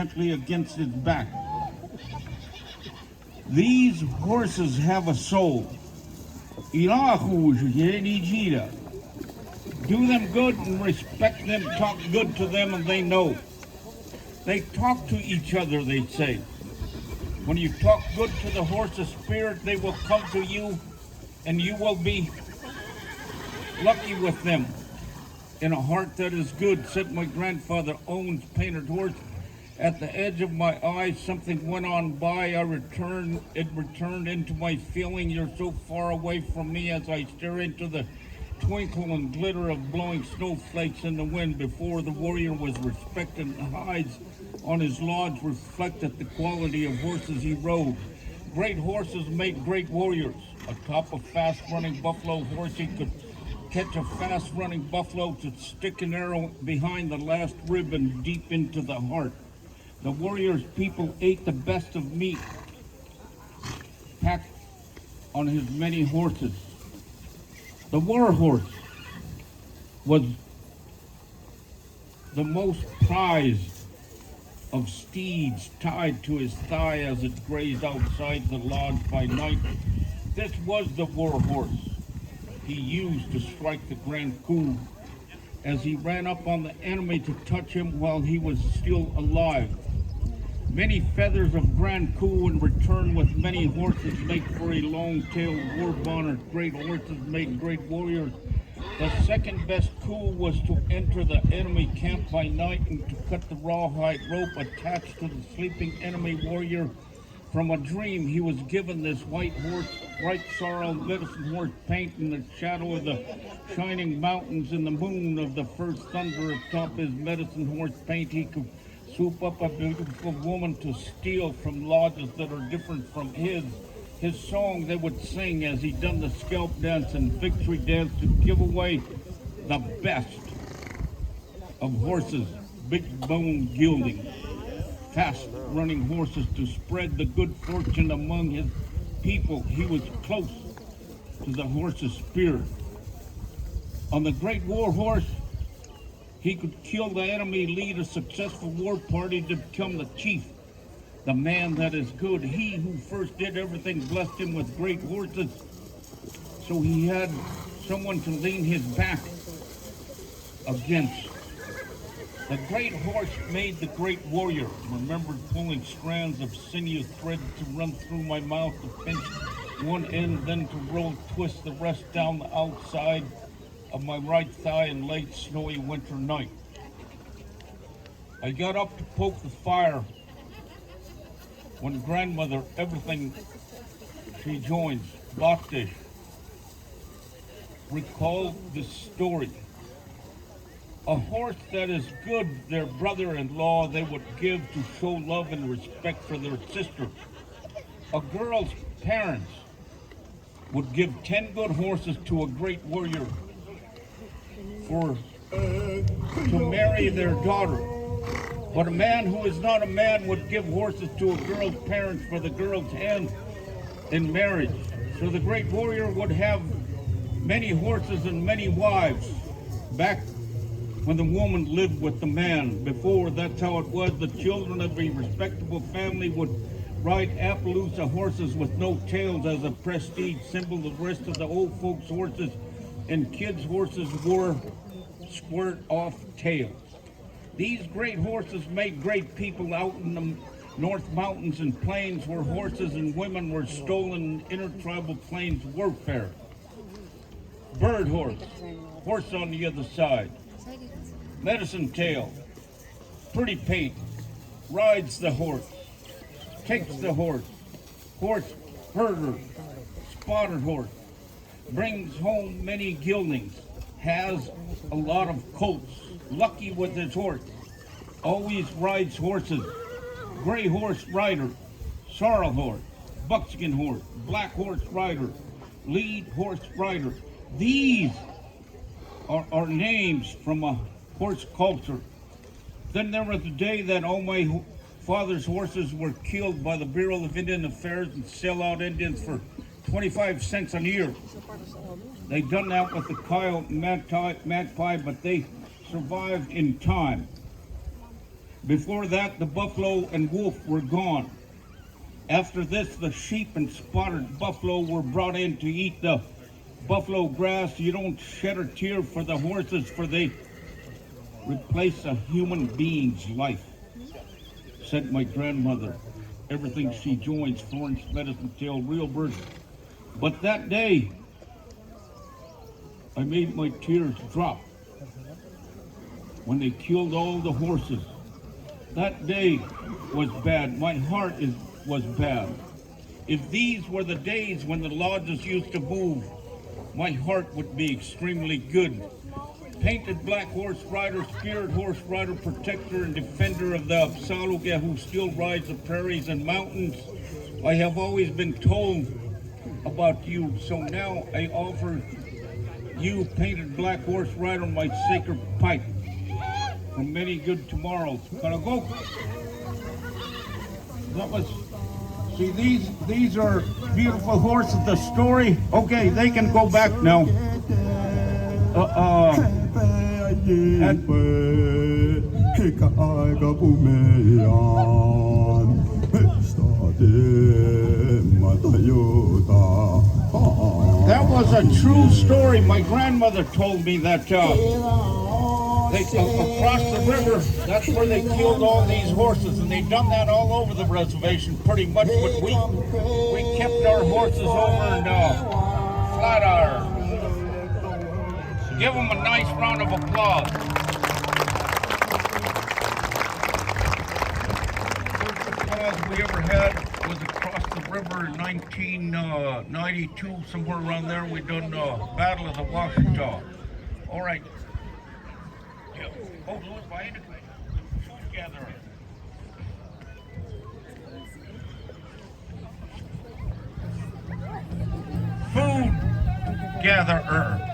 gently against its back. These horses have a soul. Do them good and respect them, talk good to them, and they know. They talk to each other, they say. When you talk good to the horse's spirit, they will come to you, and you will be lucky with them. In a heart that is good, said my grandfather Owen's painted horse. At the edge of my eyes, something went on by. It returned into my feeling. You're so far away from me as I stare into the twinkle and glitter of blowing snowflakes in the wind. Before the warrior was respected, and hides on his lodge reflected the quality of horses he rode. Great horses make great warriors. Atop a fast-running buffalo horse, he could catch a fast-running buffalo to stick an arrow behind the last rib and deep into the heart. The warrior's people ate the best of meat packed on his many horses. The war horse was the most prized of steeds, tied to his thigh as it grazed outside the lodge by night. This was the war horse he used to strike the grand coup as he ran up on the enemy to touch him while he was still alive. Many feathers of grand coup in return with many horses make for a long-tailed war bonnet. Great horses made great warriors. The second best coup was to enter the enemy camp by night and to cut the rawhide rope attached to the sleeping enemy warrior. From a dream, he was given this white horse, bright sorrel medicine horse paint in the shadow of the shining mountains in the moon of the first thunder atop his medicine horse paint. He could swoop up a beautiful woman to steal from lodges that are different from his. His song they would sing as he done the scalp dance and victory dance to give away the best of horses, big bone gilding, fast running horses to spread the good fortune among his people. He was close to the horse's spirit. On the great war horse, he could kill the enemy, lead a successful war party to become the chief, the man that is good. He who first did everything blessed him with great horses, so he had someone to lean his back against. The great horse made the great warrior. Remembered pulling strands of sinew thread to run through my mouth to pinch one end, then to roll, twist the rest down the outside of my right thigh in late snowy winter night. I got up to poke the fire when grandmother, everything she joins, Bhakti, recalled this story. A horse that is good, their brother-in-law, they would give to show love and respect for their sister. A girl's parents would give 10 good horses to a great warrior to marry their daughter. But a man who is not a man would give horses to a girl's parents for the girl's hand in marriage. So the great warrior would have many horses and many wives back when the woman lived with the man. Before, that's how it was. The children of a respectable family would ride Appaloosa horses with no tails as a prestige symbol. The rest of the old folks' horses and kids' horses wore squirt off tails. These great horses made great people out in the North Mountains and Plains, where horses and women were stolen in intertribal plains warfare. Bird horse, horse on the other side. Medicine tail, pretty paint, rides the horse, takes the horse, horse herder, spotted horse, brings home many gildings, has a lot of coats, lucky with his horse, always rides horses, gray horse rider, sorrel horse, buckskin horse, black horse rider, lead horse rider. These are names from a horse culture. Then there was the day that all my father's horses were killed by the Bureau of Indian Affairs and sellout Indians for 25 cents a year. They done that with the coyote and magpie, but they survived in time. Before that, the buffalo and wolf were gone. After this, the sheep and spotted buffalo were brought in to eat the buffalo grass. You don't shed a tear for the horses, for they replace a human being's life, said my grandmother. Everything she joins, Florence, medicine tail, real birds. But that day, I made my tears drop when they killed all the horses. That day was bad. My heart was bad. If these were the days when the lodges used to move, my heart would be extremely good. Painted black horse rider, spirit horse rider, protector and defender of the Absaluga who still rides the prairies and mountains. I have always been told about you, so now I offer you, painted black horse rider, my sacred pipe. From many good tomorrows. Gotta go. That was. See, these are beautiful horses. The story. Okay, they can go back now. That was a true story. My grandmother told me that across the river, that's where they killed all these horses, and they've done that all over the reservation pretty much, but we kept our horses over in Flatiron. Give them a nice round of applause. The first applause we ever had was across the river in 1992, somewhere around there. We done Battle of the Washita. All right. Oh, Louis by encampment. Food gatherer. Food gatherer.